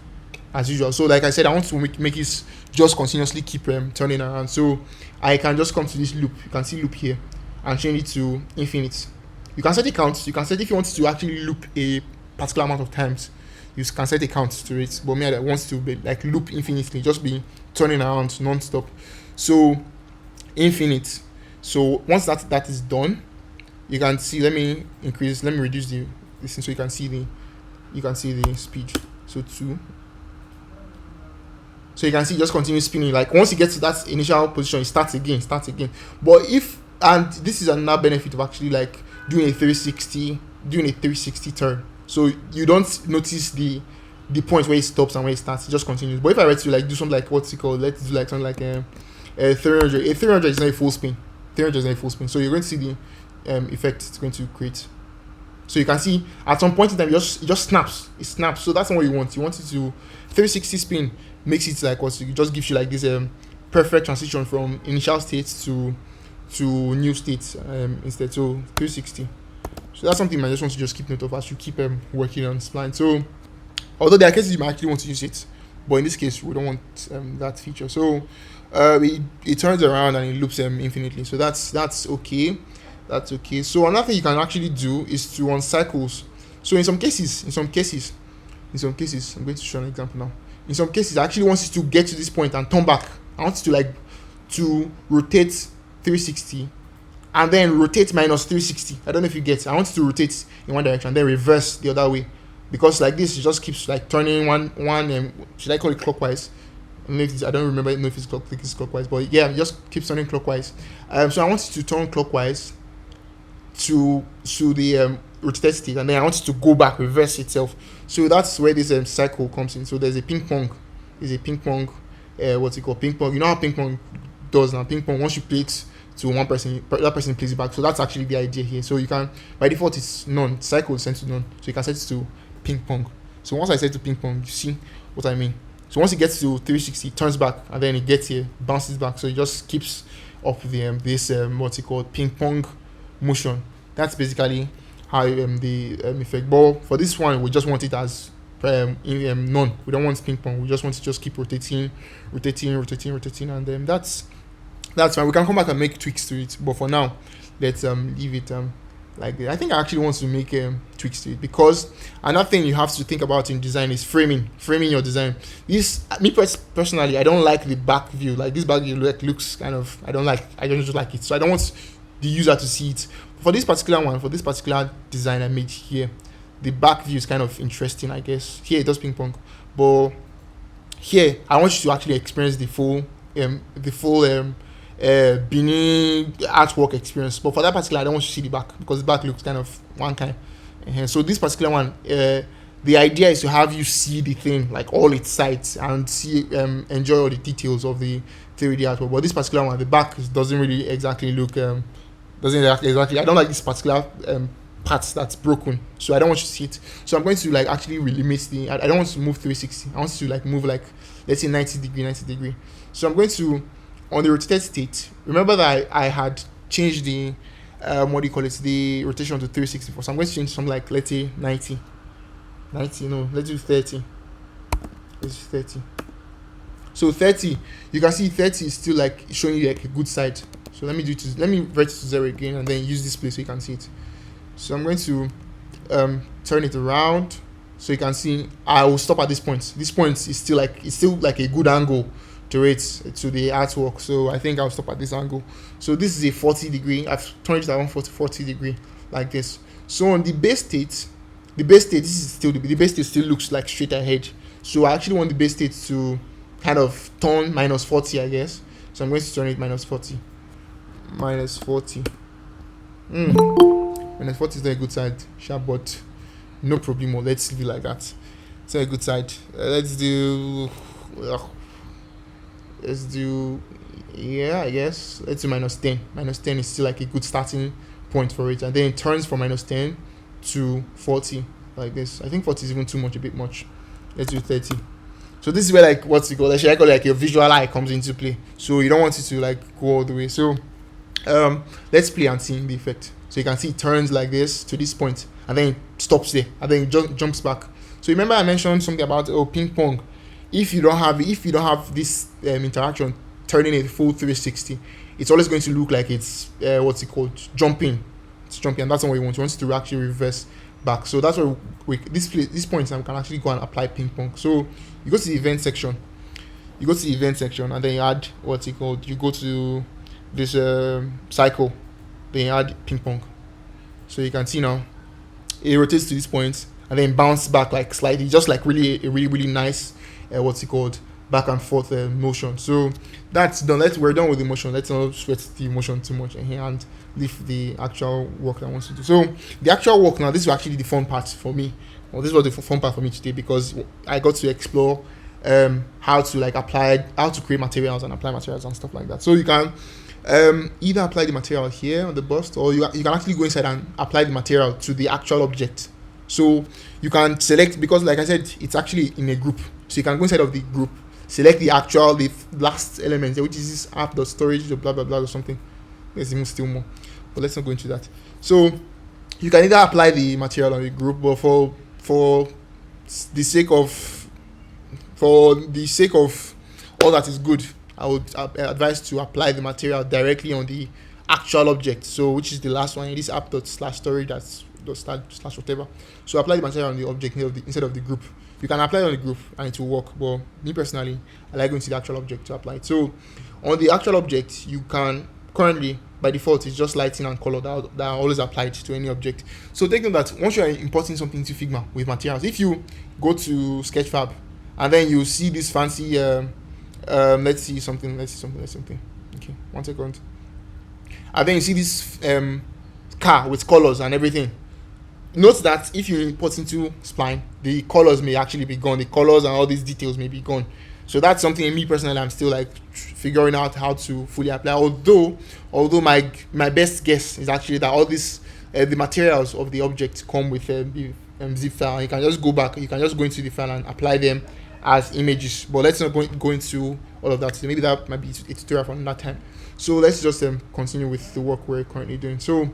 as usual. So like I said, I want to make it just continuously keep turning around. So I can just come to this loop. You can see loop here and change it to infinite. You can set a count. You can set if you want to actually loop a particular amount of times. You can set a count to it. But me, I want to be like loop infinitely, just be turning around non-stop. So infinite. So once that is done, you can see. Let me reduce this so you can see the speed. So 2. So you can see it just continue spinning. Like once you get to that initial position, it starts again. But and this is another benefit of actually like doing a 360 turn. So you don't notice the point where it stops and where it starts. It just continues. But if I were to like do something like what's it called, let's do like something like a 300. A 300 is not a full spin. 300 is not a full spin. So you're going to see the effect it's going to create. So you can see at some point in time, it just snaps. It snaps. So that's not what you want. You want it to 360 spin makes it like what, it just gives you like this perfect transition from initial state to new state instead. So 360. So that's something I just want to just keep note of as you keep working on Spline. So although there are cases you might actually want to use it, but in this case we don't want that feature. So it turns around and it loops infinitely. So that's okay. That's okay. So another thing you can actually do is to on cycles. So in some cases, I'm going to show an example now. In some cases, I actually want you to get to this point and turn back. I want you to rotate 360 and then rotate minus 360. I don't know if you get. I want you to rotate in one direction, then reverse the other way, because like this, it just keeps like turning one. Should I call it clockwise? I don't remember if it's clockwise, but yeah, it just keeps turning clockwise. So I want you to turn clockwise to the rotated state, and then I want you to go back, reverse itself. So that's where this cycle comes in. So there's a ping pong. What's it called? Ping pong. You know how ping pong does now? Ping pong, once you play it to one person, that person plays it back. So that's actually the idea here. So you can, by default, it's none. Cycle is set to none. So you can set it to ping pong. So once I set it to ping pong, you see what I mean. So once it gets to 360, it turns back, and then it gets here, bounces back. So it just keeps up the this what's it called, ping pong motion. That's basically how the effect. But for this one, we just want it as none. We don't want ping pong. We just want to just keep rotating, and that's fine. We can come back and make tweaks to it. But for now, let's leave it like this. I think I actually want to make tweaks to it, because another thing you have to think about in design is framing your design. Personally, I don't like the back view. Like this back view looks kind of, I don't just like it. So I don't want the user to see it. For this particular design I made here, the back view is kind of interesting, I guess. Here it does ping pong, but here I want you to actually experience the full Benin artwork experience. But for that particular, I don't want you to see the back, because the back looks kind of one kind. So this particular one, the idea is to have you see the thing, like all its sides, and see enjoy all the details of the 3D artwork. But this particular one, the back doesn't really exactly look I don't like this particular part that's broken, so I don't want you to see it. So I'm going to like actually limit I don't want to move 360. I want you to like move like, let's say 90 degree. So I'm going to, on the rotated state, remember that I had changed the the rotation to 360. So I'm going to change something like, let's say 90. No, let's do 30. Let's do 30. So 30, you can see 30 is still like showing you like a good side. So let me write it to 0 again, and then use this place so you can see it. So I'm going to turn it around so you can see. I will stop at this point. This point is still like a good angle to it, to the artwork. So I think I'll stop at this angle. So this is a 40 degree. I've turned it around 40 degree like this. So on the base state, the base state still looks like straight ahead. So I actually want the base state to kind of turn minus 40, I guess. So I'm going to turn it minus 40. Minus 40 is not a good side, sharp, but no problem. Let's leave it like that. It's not a good side. Let's do yeah, I guess let's do minus 10. Minus 10 is still like a good starting point for it, and then it turns from minus 10 to 40 like this. I think 40 is even a bit much. Let's do 30. So this is where like what's it called? Actually, I call like your visual eye comes into play. So you don't want it to like go all the way. So let's play and see the effect. So you can see it turns like this to this point, and then it stops there, and then it jumps back. So remember I mentioned something about ping pong. If you don't have this interaction turning a full 360, it's always going to look like it's jumping. It's jumping, and that's not what you want. You want it to actually reverse back. So that's where this point I can actually go and apply ping pong. So you go to the event section, and then you add you go to this cycle, then you add ping pong. So you can see now it rotates to this point and then bounce back like slightly, just like really nice back and forth motion. So that's done. We're done with the motion. Let's not sweat the motion too much and leave the actual work that I want to do. So the actual work now, this is actually the fun part for me. Well, this was the fun part for me today, because I got to explore how to create materials and apply materials and stuff like that. So you can Either apply the material here on the bust, or you can actually go inside and apply the material to the actual object. So you can select, because like I said, it's actually in a group, so you can go inside of the group, select the last element, which is this app.storage or blah blah blah or something. There's even still more, but let's not go into that. So you can either apply the material on the group, but for the sake of all that is good, I would advise to apply the material directly on the actual object. So which is the last one in this app.storage that's slash whatever. So apply the material on the object instead of the group. You can apply it on the group and it will work, but me personally, I like going to the actual object to apply it. So on the actual object, you can currently, by default, it's just lighting and color that are always applied to any object. So take note that once you are importing something to Figma with materials, if you go to Sketchfab and then you see this fancy let's see something. Okay, 1 second. And then you see this car with colors and everything. Note that if you import into Spline, the colors may actually be gone. The colors and all these details may be gone. So that's something me personally, I'm still like figuring out how to fully apply. Although my best guess is actually that all this the materials of the object come with the zip file. You can just go back. You can just go into the file and apply them as images. But let's not go into all of that. So maybe that might be a tutorial for another time. So let's just continue with the work we're currently doing. So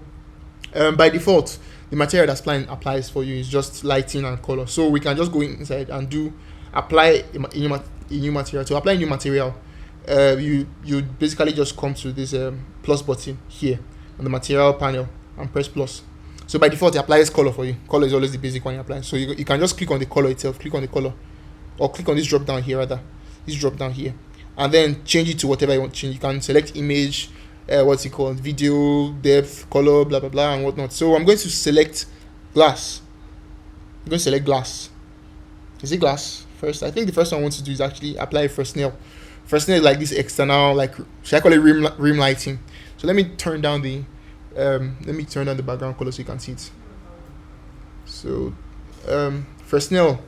by default, the material that Spline applies for you is just lighting and color. So we can just go inside and apply a new material. To apply a new material, you basically just come to this plus button here on the material panel and press plus. So by default, it applies color for you. Color is always the basic one you apply. So you can just click on the color itself, click on the color, or click on this drop down here and then change it to whatever you want to change. You can select image, video, depth, color, blah blah blah and whatnot. So I'm going to select glass. Is it glass first? I think the first one I want to do is actually apply Fresnel. Fresnel is like this external, like, should I call it rim lighting? So let me turn down the background color so you can see it. So Fresnel,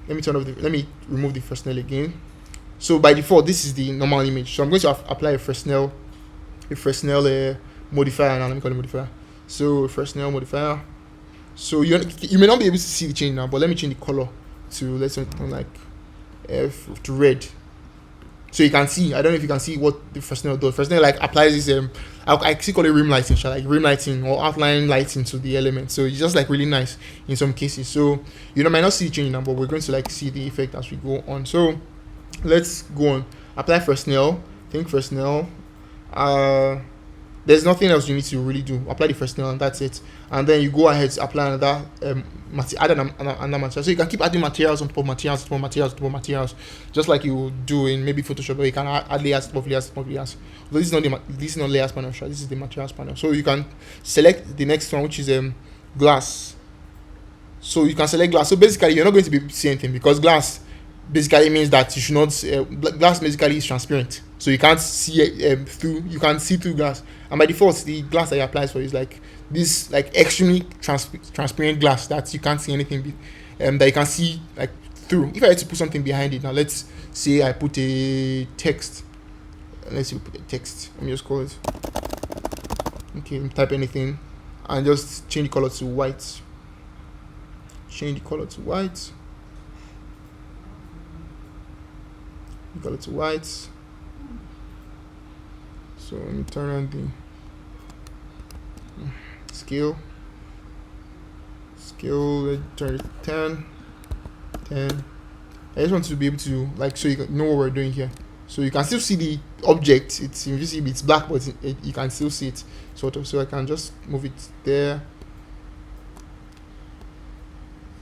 let me remove the Fresnel again. So by default, this is the normal image. So I'm going to apply a Fresnel modifier. Now let me call it modifier. So Fresnel modifier. So you may not be able to see the change now, but let me change the color to, let's say, like F to red. So you can see. I don't know if you can see what the Fresnel does. Fresnel like applies this I actually call it rim lighting, like rim lighting or outline lighting to the element. So it's just like really nice in some cases. So might not see the change now, but we're going to like see the effect as we go on. So let's go on. Apply Fresnel. Think Fresnel. There's nothing else you need to really do. Apply the Fresnel and that's it. And then you go ahead to apply another material. So you can keep adding materials on top of materials, just like you would do in maybe Photoshop, where you can add layers above layers. But this is not layers panel. This is the materials panel. So you can select the next one, which is glass. So you can select glass. So basically, you're not going to be able to see anything, because glass basically means that you should not. Glass basically is transparent, so you can't see through. You can see through glass, and by default, the glass that it applies for is like this, like extremely transparent glass that you can't see anything, that you can see like through. If I had to put something behind it now, let's say I put a text. Let's see, put a text. Let me just call it. Okay, type anything, and just change the color to white. Color to white. So let me turn on the scale. Let's turn it to 10. I just want to be able to, like, so you can know what we're doing here. So you can still see the object. It's invisible, it's black, but you can still see it sort of. So I can just move it there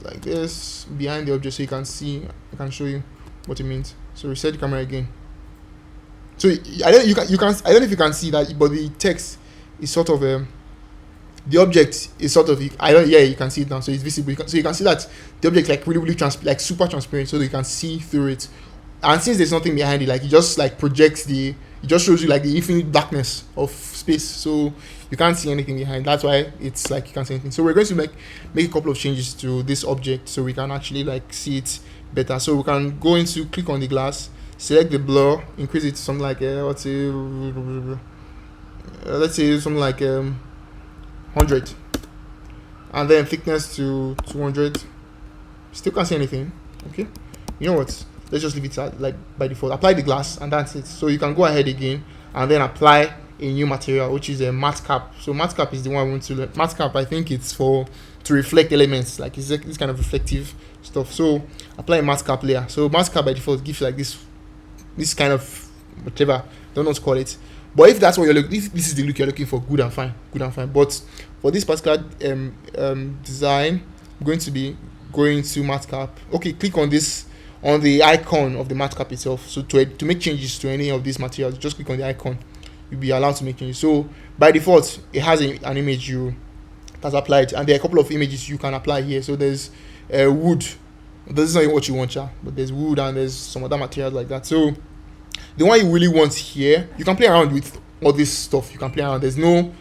like this behind the object, so you can see. I can show you what it means. So reset the camera again. So I don't know if you can see that, but the text is sort of the object is sort of, you can see it now, so it's visible. So you can see that the object like really like super transparent, so that you can see through it. And since there's nothing behind it, like it just like projects it just shows you like the infinite darkness of space, so you can't see anything behind. That's why it's like you can't see anything. So we're going to make a couple of changes to this object so we can actually like see it better. So we can go into, click on the glass, select the blur, increase it to something like let's say something like 100, and then thickness to 200. Still can't see anything. Okay, you know what, let's just leave it at like by default. Apply the glass and that's it. So you can go ahead again and then apply a new material, which is a matte cap. So matte cap is the one I want to learn. Matte cap, I think it's for to reflect elements, like it's this kind of reflective stuff. So apply a matte cap layer. So matte cap by default gives you like this kind of whatever, don't know what to call it. But if that's what you're looking, if this is the look you're looking for, good and fine, good and fine. But for this particular design, I'm going to be going to matte cap. Okay, click on this, on the icon of the matte cap itself. So to make changes to any of these materials, just click on the icon. You'll be allowed to make changes. So by default, it has an image you has applied, and there are a couple of images you can apply here. So there's wood. This is not what you want, but there's wood and there's some other materials like that. So the one you really want here, you can play around with all this stuff. You can play around. There's no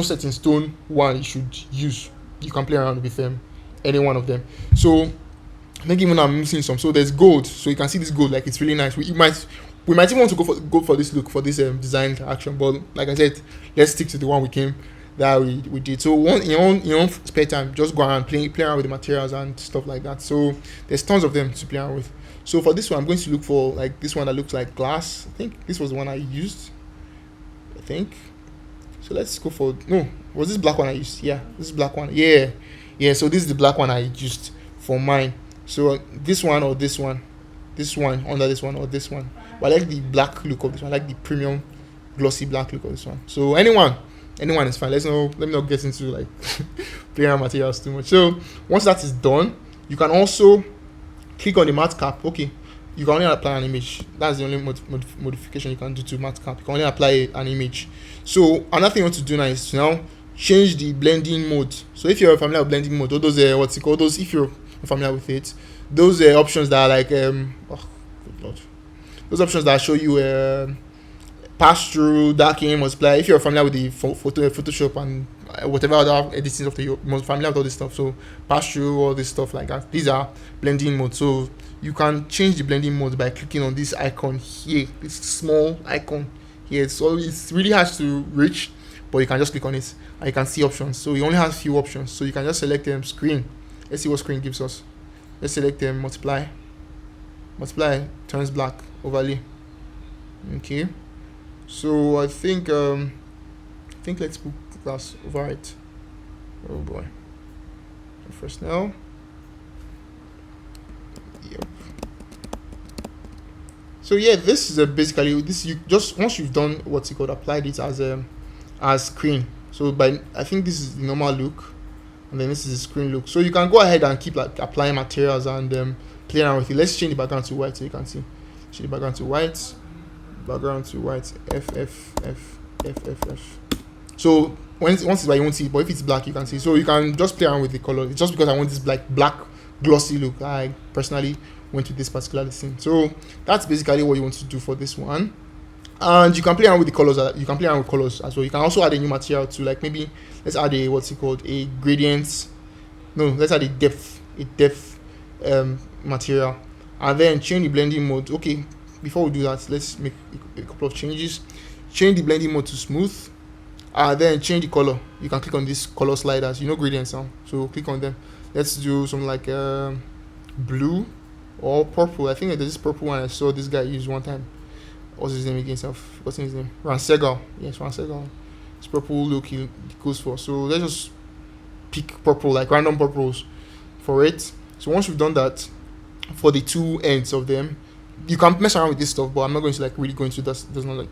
set in stone one you should use. You can play around with them, any one of them. So I think even I'm missing some. So there's gold. So you can see this gold, like it's really nice. We might even want to go for this look, for this design interaction. But like I said, let's stick to the one we did. So in your own spare time, just go around play around with the materials and stuff like that. So there's tons of them to play around with. So for this one, I'm going to look for like this one that looks like glass. I think this was the one I used. I think. So let's go for, no, was this black one I used? Yeah, this is black one. Yeah. So this is the black one I used for mine. So this one or this one under this one or this one. But I like the black look of this one. I like the premium glossy black look of this one. So anyone is fine. Let me not get into like playing around materials too much. So once that is done, you can also click on the matte cap. Okay, you can only apply an image. That's the only modification you can do to matte cap. You can only apply an image. So another thing you want to do now is to now change the blending mode. So if you're familiar with blending mode, all those if you're familiar with it, those options that are like oh good lord, those options that show you pass through, darken, multiply. If you're familiar with the Photoshop and whatever other editing software, you're most familiar with all this stuff. So pass through, all this stuff like that. These are blending mode. So you can change the blending mode by clicking on this icon here. This small icon here. So it's really hard to reach, but you can just click on it and you can see options. So you only have few options. So you can just select screen. Let's see what screen gives us. Let's select multiply. Multiply turns black, overlay. Okay. So I think let's put glass over it. Oh boy. First now. Yep. So yeah, this is basically this. You just once you've done what's it called, applied it as screen. So I think this is the normal look, and then this is the screen look. So you can go ahead and keep like applying materials and play around with it. Let's change the background to white so you can see. Change the background to white. Background to white. F. So once it's white you won't see it, but if it's black you can see. So you can just play around with the color. It's just because I want this black glossy look, I personally went with this particular thing. So that's basically what you want to do for this one. And you can play around with the colors. You can play around with colors as well. You can also add a new material to, like, maybe let's add a gradient. No, let's add a depth material, and then change the blending mode. Okay, before we do that, let's make a couple of changes. Change the blending mode to smooth, and then change the color. You can click on these color sliders. Gradients now, so click on them. Let's do something like blue or purple. I think there's this purple one I saw this guy use one time. What's his name again? What's his name? Ransegal. Yes, Ransegal. It's purple look he goes for. So let's just pick purple, like random purples for it. So once you've done that, for the two ends of them, you can mess around with this stuff, but I'm not going to like really go into that. Does not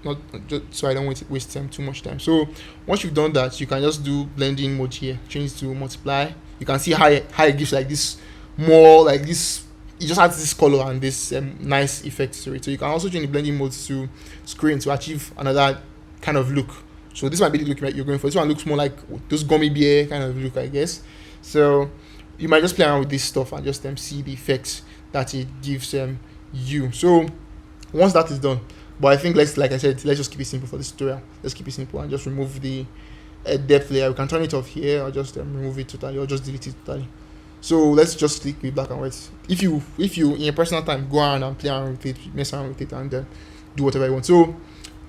just so I don't waste too much time. So once you've done that, you can just do blending mode here. Change to multiply. You can see how it gives like this more like this. It just adds this color and this nice effect to it. So you can also change the blending mode to screen to achieve another kind of look. So this might be the look you're going for. This one looks more like those gummy bear kind of look, I guess. So you might just play around with this stuff and just see the effects that it gives you. So once that is done, but I think like I said, let's just keep it simple for this tutorial. Let's keep it simple and just remove the depth layer. We can turn it off here or just remove it totally or just delete it totally. So let's just stick with black and white. If you in your personal time go around and play around with it, mess around with it, and do whatever you want. So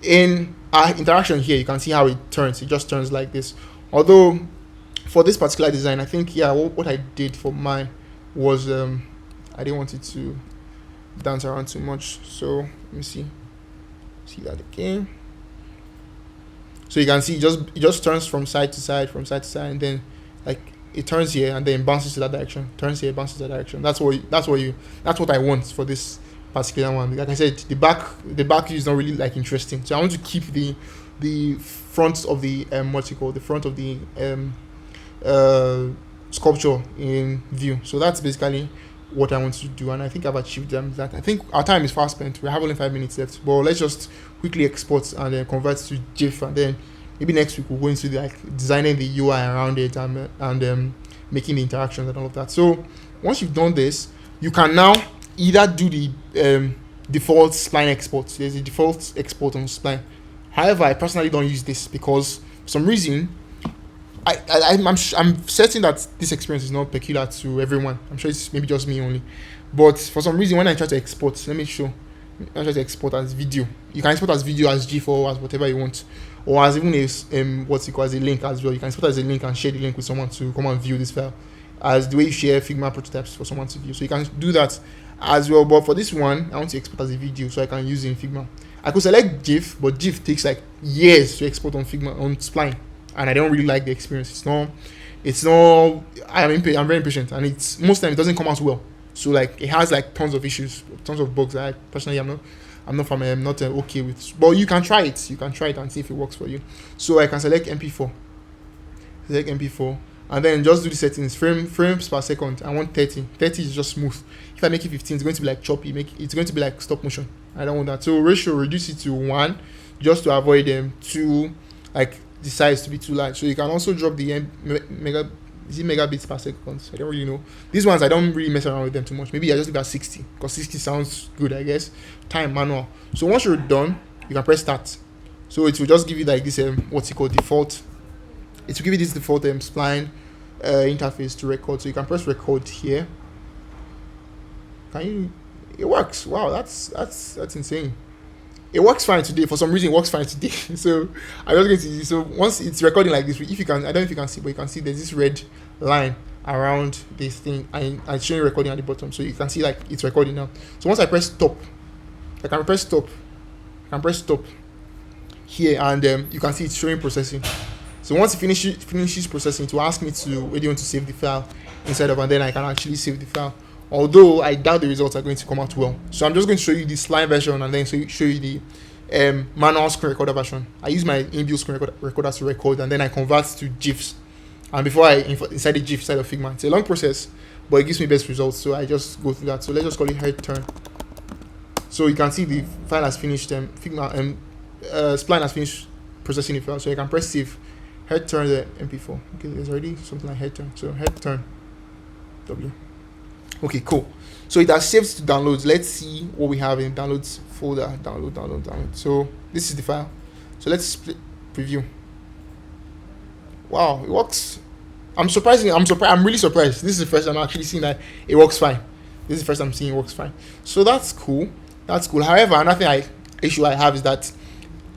in our interaction here, you can see how it turns. It just turns like this. Although for this particular design, I think, yeah, what I did for mine was I didn't want it to dance around too much. So let me see that again. So you can see it just turns from side to side, and then like it turns here and then bounces to that direction. Turns here, bounces to that direction. That's what I want for this particular one. Like I said, the back view is not really like interesting. So I want to keep the front of the the front of the sculpture in view. So that's basically what I want to do, and I think I've achieved that. I think our time is fast spent. We have only 5 minutes left, but let's just quickly export and then convert to GIF, and then maybe next week we'll go into like designing the UI around it and making the interactions and all of that. So once you've done this, you can now either do the default Spline export. There's a default export on Spline. However, I personally don't use this because for some reason I'm certain that this experience is not peculiar to everyone. I'm sure it's maybe just me only. But for some reason, when I try to export, let me show. I try to export as video. You can export as video, as GIF, or as whatever you want, or as even as a link as well. You can export as a link and share the link with someone to come and view this file, as the way you share Figma prototypes for someone to view. So you can do that as well. But for this one, I want to export as a video, so I can use it in Figma. I could select GIF, but GIF takes like years to export on Figma on Spline. And I don't really like the experience. It's not. I'm very impatient, and it's most time it doesn't come out well. So like it has like tons of issues, tons of bugs that I personally I'm not okay with. But you can try it. You can try it and see if it works for you. So I can select MP4, and then just do the settings. Frames per second. I want 30. 30 is just smooth. If I make it 15, it's going to be like choppy. It's going to be like stop motion. I don't want that. So ratio, reduce it to 1, just to avoid them 2 like the size to be too large. So you can also drop the megabits per second. I don't really know. These ones I don't really mess around with them too much. Maybe I just leave at 60 because 60 sounds good, I guess. Time manual. So once you're done, you can press start. So it will just give you like this default. It will give you this default Spline interface to record. So you can press record here. It works. Wow, that's insane. It works fine today. For some reason, it works fine today. So I was going to see. So once it's recording like this, if you can, I don't know if you can see, but you can see there's this red line around this thing, and it's showing recording at the bottom. So you can see like it's recording now. So once I press stop, I can press stop here, and you can see it's showing processing. So once it finishes processing, it will ask me to where do you want to save the file inside of, and then I can actually save the file. Although I doubt the results are going to come out well. So I'm just going to show you the Spline version and then show you the manual screen recorder version. I use my inbuilt screen recorder to record, and then I convert to GIFs. And before I inside the GIF side of Figma, it's a long process, but it gives me best results. So I just go through that. So let's just call it head turn. So you can see the file has finished. Figma Spline has finished processing the file. So you can press save. Head turn the MP4. Okay, there's already something like head turn. So head turn W. Okay, cool. So it has saved to downloads. Let's see what we have in downloads folder. Download. So this is the file. So let's split preview. Wow, it works. I'm really surprised. This is the first time I'm actually seeing that it works fine. This is the first time I'm seeing it works fine. So that's cool. However, another issue I have is that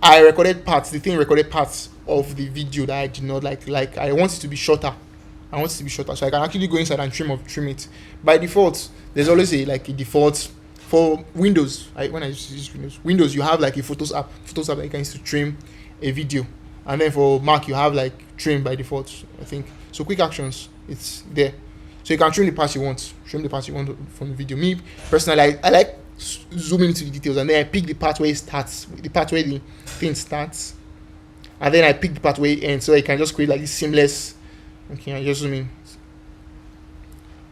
the thing recorded parts of the video that I did not like. I want it to be shorter. So I can actually go inside and trim it. By default, there's always a default for Windows. When I use Windows, you have like a Photos app that you can use to trim a video, and then for Mac you have like trim by default, I think. So quick actions, it's there. So you can trim the parts you want from the video. Me personally, I like zooming into the details, and then I pick the part where it starts, the part where the thing starts, and then I pick the part where it ends, so I can just create like this seamless. Okay, I just zoom in.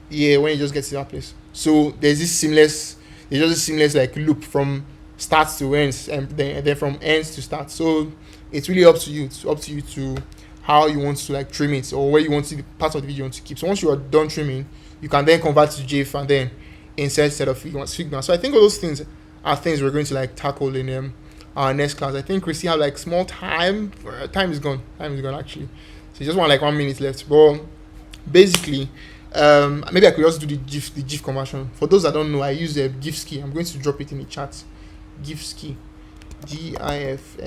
Yeah, when it just gets to that place. So there's just a seamless like loop from start to ends, and then from ends to start. So it's really up to you. It's up to you to how you want to like trim it, or where you want to see the part of the video you want to keep. So once you are done trimming, you can then convert to GIF and then insert set of Figma. So I think all those things are things we're going to like tackle in our next class. I think we still have like small time. Time is gone actually. So you just want like 1 minute left. But basically, maybe I could just do the GIF conversion. For those that don't know, I use a GIF ski. I'm going to drop it in the chat. GIF ski. GIF.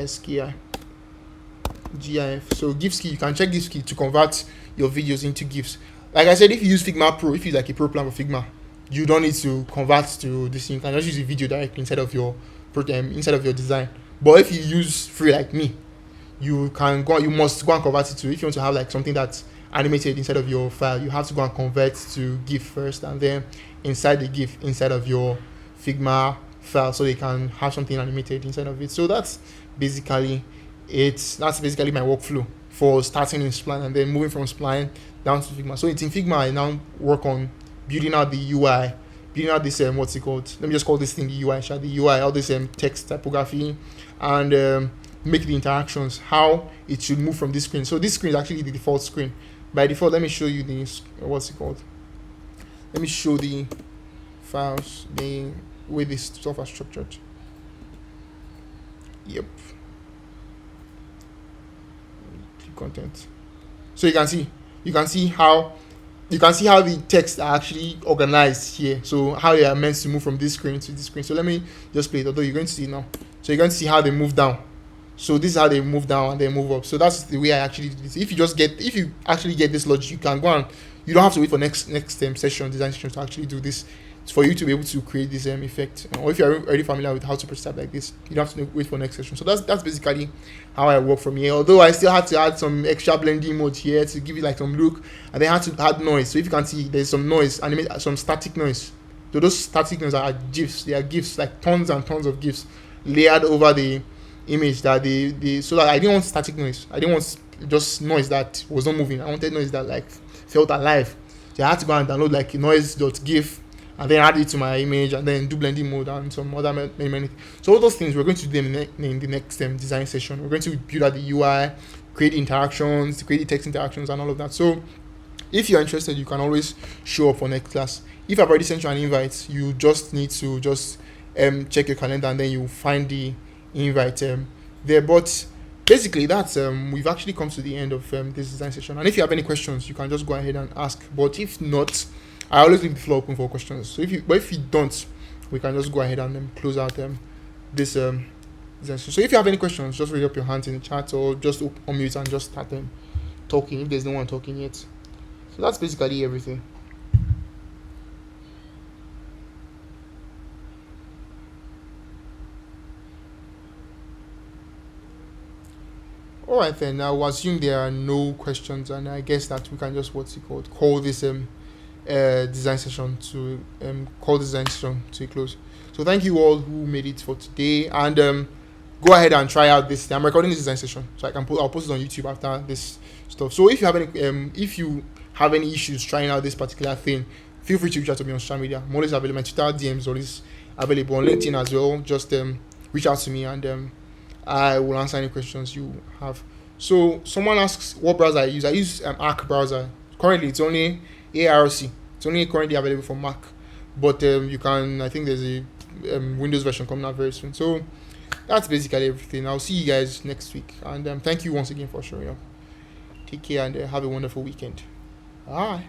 GIF. So GIF key, you can check GIF key to convert your videos into GIFs. Like I said, if you use Figma Pro, if you use like a pro plan for Figma, you don't need to convert to this thing. You can just use a video directly inside of your design. But if you use free like me, you must go and convert it to, if you want to have like something that's animated inside of your file, you have to go and convert to GIF first, and then inside the GIF inside of your Figma file, so you can have something animated inside of it. So that's basically it. That's basically my workflow for starting in Spline and then moving from Spline down to Figma. So it's in Figma I now work on building out the UI, building out this what's it called? Let me just call this thing the UI. The UI, all this text typography, and make the interactions, how it should move from this screen. So this screen is actually the default screen. By default, let me show you the what's it called? Let me show the files, the way this stuff are structured. Yep. Click content. So you can see how the text are actually organized here. So how they are meant to move from this screen to this screen. So let me just play it, although you're going to see it now. So you're going to see how they move down. So this is how they move down and they move up. So that's the way I actually do this. If you actually get this logic, you can go and you don't have to wait for next design session to actually do this. It's for you to be able to create this effect. Or if you're already familiar with how to prototype like this, you don't have to wait for next session. So that's basically how I work from here. Although I still had to add some extra blending mode here to give it like some look, and then I had to add noise. So if you can see, there's some noise, some static noise. So those static noise are GIFs. They are GIFs, like tons and tons of GIFs layered over the image that so that I didn't want static noise. I didn't want just noise that was not moving. I wanted noise that like felt alive. So I had to go and download like noise.gif and then add it to my image and then do blending mode and some other many. So all those things we're going to do in the next design session. We're going to build out the UI, create interactions, create the text interactions and all of that. So if you're interested, you can always show up for next class. If I've already sent you an invite, you just need to check your calendar and then you find the invite there. But basically that's we've actually come to the end of this design session, and if you have any questions you can just go ahead and ask, but if not, I always leave the floor open for questions. So if you don't, we can just go ahead and close out this design session. So if you have any questions, just raise up your hands in the chat or just unmute and just start talking if there's no one talking yet. So that's basically everything. Alright then, I will assume there are no questions, and I guess that we can just call this design session to a close. So thank you all who made it for today, and go ahead and try out this. I'm recording this design session, so I'll post it on YouTube after this stuff. So if you have any issues trying out this particular thing, feel free to reach out to me on social media. I'm always available. My Twitter DMs is always available, on LinkedIn as well. Just reach out to me and I will answer any questions you have. So someone asks what browser I use. I use Arc browser. Currently, it's only ARC. It's only currently available for Mac, but you can. I think there's a Windows version coming out very soon. So that's basically everything. I'll see you guys next week, and thank you once again for showing up. Take care and have a wonderful weekend. Bye.